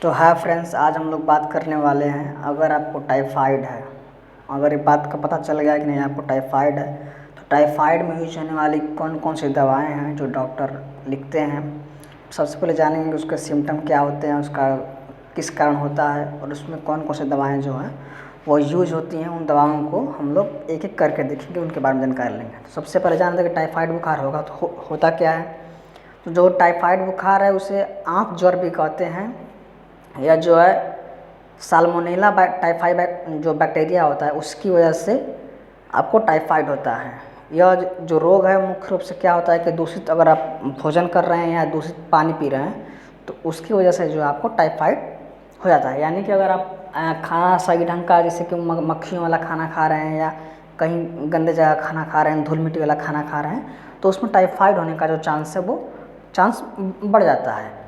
तो hi friends, आज हम लोग बात करने वाले हैं अगर आपको टाइफाइड है। अगर ये बात का पता चल गया कि नहीं आपको टाइफाइड है, तो टाइफाइड में यूज होने वाली कौन कौन सी दवाएं हैं जो डॉक्टर लिखते हैं। सबसे पहले जानेंगे कि उसके सिम्टम क्या होते हैं, उसका किस कारण होता है और उसमें कौन कौन सी दवाएँ जो हैं वो यूज होती हैं। उन दवाओं को हम लोग एक एक करके देखेंगे, उनके बारे में जानकारी लेंगे। तो सबसे पहले जानते हैं कि टाइफाइड बुखार होगा तो होता क्या है। तो जो टाइफाइड बुखार है उसे आँख ज्वर भी कहते हैं, या जो है साल्मोनेला टाइफाइड जो बैक्टीरिया होता है उसकी वजह से आपको टाइफाइड होता है। यह जो रोग है मुख्य रूप से क्या होता है कि दूषित अगर आप भोजन कर रहे हैं या दूषित पानी पी रहे हैं तो उसकी वजह से जो आपको टाइफाइड हो जाता है। यानी कि अगर आप खाना सही ढंग का, जैसे कि मक्खियों वाला खाना खा रहे हैं या कहीं गंदे जगह खाना खा रहे हैं, धूल मिट्टी वाला खाना खा रहे हैं, तो उसमें टाइफाइड होने का जो चांस है वो चांस बढ़ जाता है।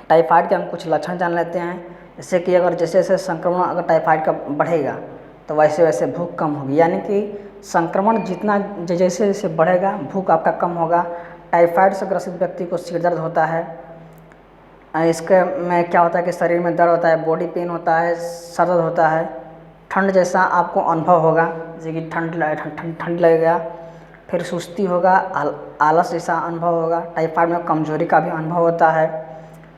टाइफाइड के हम कुछ लक्षण जान लेते हैं, जैसे कि अगर जैसे जैसे संक्रमण अगर टाइफाइड का बढ़ेगा तो वैसे वैसे भूख कम होगी। यानी कि संक्रमण जितना जैसे जैसे बढ़ेगा भूख आपका कम होगा। टाइफाइड से ग्रसित व्यक्ति को सिर दर्द होता है। इसके में क्या होता है कि शरीर में दर्द होता है, बॉडी पेन होता है, सर दर्द होता है, ठंड जैसा आपको अनुभव होगा, जैसे कि ठंड लगेगा, फिर सुस्ती होगा, आलस जैसा अनुभव होगा। टाइफाइड में कमजोरी का भी अनुभव होता है।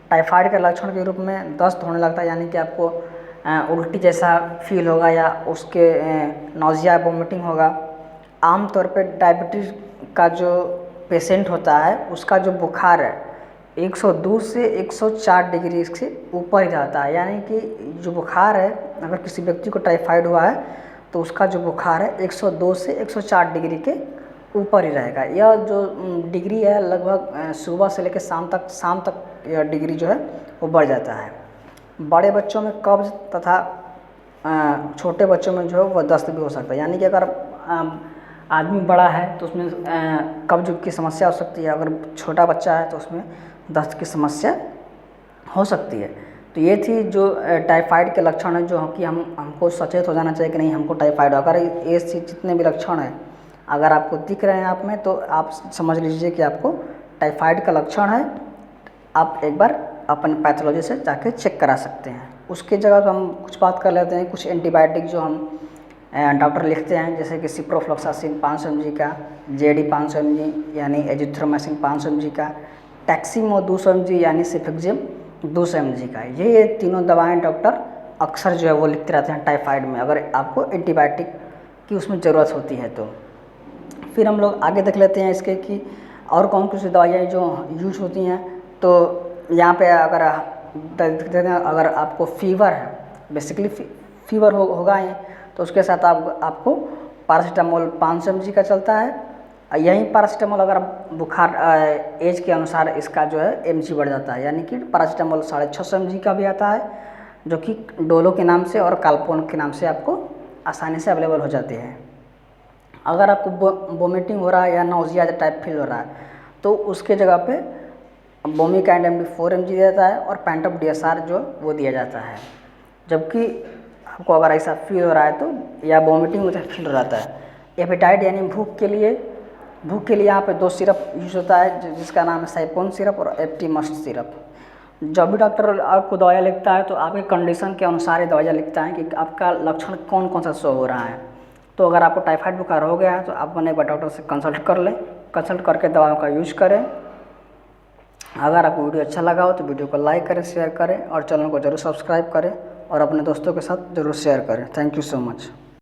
टाइफाइड के लक्षण के रूप में दस्त होने लगता है, यानी कि आपको उल्टी जैसा फील होगा या उसके नौजिया वोमिटिंग होगा। आमतौर पे डायबिटीज़ का जो पेशेंट होता है उसका जो बुखार है 102 से 104 डिग्री से ऊपर ही जाता है। यानी कि जो बुखार है, अगर किसी व्यक्ति को टाइफाइड हुआ है तो उसका जो बुखार है 102 से 104 डिग्री के ऊपर ही रहेगा। यह जो डिग्री है लगभग सुबह से लेकर शाम तक यह डिग्री जो है वो बढ़ जाता है। बड़े बच्चों में कब्ज तथा छोटे बच्चों में जो है वह दस्त भी हो सकता है। यानी कि अगर आदमी बड़ा है तो उसमें कब्ज की समस्या हो सकती है, अगर छोटा बच्चा है तो उसमें दस्त की समस्या हो सकती है। तो ये थी जो टाइफाइड के लक्षण है, जो कि हमको सचेत हो जाना चाहिए कि नहीं हमको टाइफाइड। अगर ये जितने भी लक्षण हैं अगर आपको दिख रहे हैं आप में, तो आप समझ लीजिए कि आपको टाइफाइड का लक्षण है। आप एक बार अपने पैथोलॉजी से जाके चेक करा सकते हैं। उसके जगह हम कुछ बात कर लेते हैं, कुछ एंटीबायोटिक जो हम डॉक्टर लिखते हैं, जैसे कि सिप्रोफ्लोक्सासिन 500 mg का, जेडी 500 mg यानी एजिथ्रोमाइसिन 500 mg का, टैक्सीमो 200 mg यानी सिफिक्जिम 200 mg का। ये तीनों दवाएं डॉक्टर अक्सर जो है वो लिखते रहते हैं टाइफाइड में, अगर आपको एंटीबायोटिक की उसमें ज़रूरत होती है तो। फिर हम लोग आगे देख लेते हैं इसके कि और कौन कौन सी दवाइयाँ जो यूज होती हैं। तो यहाँ पे अगर आपको फीवर है, बेसिकली फीवर होगा ही, तो उसके साथ आपको पैरासीटामोल 500 mg का चलता है। यही पैरासीटामोल अगर बुखार एज के अनुसार इसका जो है mg बढ़ जाता है, यानी कि पैरासीटामोल 650 mg का भी आता है, जो कि डोलो के नाम से और काल्पोन के नाम से आपको आसानी से अवेलेबल हो जाते हैं। अगर आपको वोमिटिंग हो रहा है या नाउजिया टाइप फील हो रहा है तो उसके जगह पे बोमिकैंड MD 4 mg दिया जाता है और पैंटॉप DSR जो वो दिया जाता है। जबकि आपको अगर ऐसा फील हो रहा है तो या वोमिटिंग मुझे फील हो जाता है। एपेटाइट यानी भूख के लिए यहाँ पे 2 सिरप यूज होता है, जिसका नाम है साइपोन सिरप और एप्टीमस्ट सिरप। जब भी डॉक्टर आपको दवाइयाँ लिखता है तो आपके कंडीशन के अनुसार ही दवाइयाँ लिखता है कि आपका लक्षण कौन कौन सा शो हो रहा है। तो अगर आपको टाइफाइड बुखार हो गया है तो आप अपने एक बार डॉक्टर से कंसल्ट कर लें, कंसल्ट करके दवाओं का यूज करें। अगर आपको वीडियो अच्छा लगा हो तो वीडियो को लाइक करें, शेयर करें और चैनल को जरूर सब्सक्राइब करें और अपने दोस्तों के साथ जरूर शेयर करें। Thank you so much.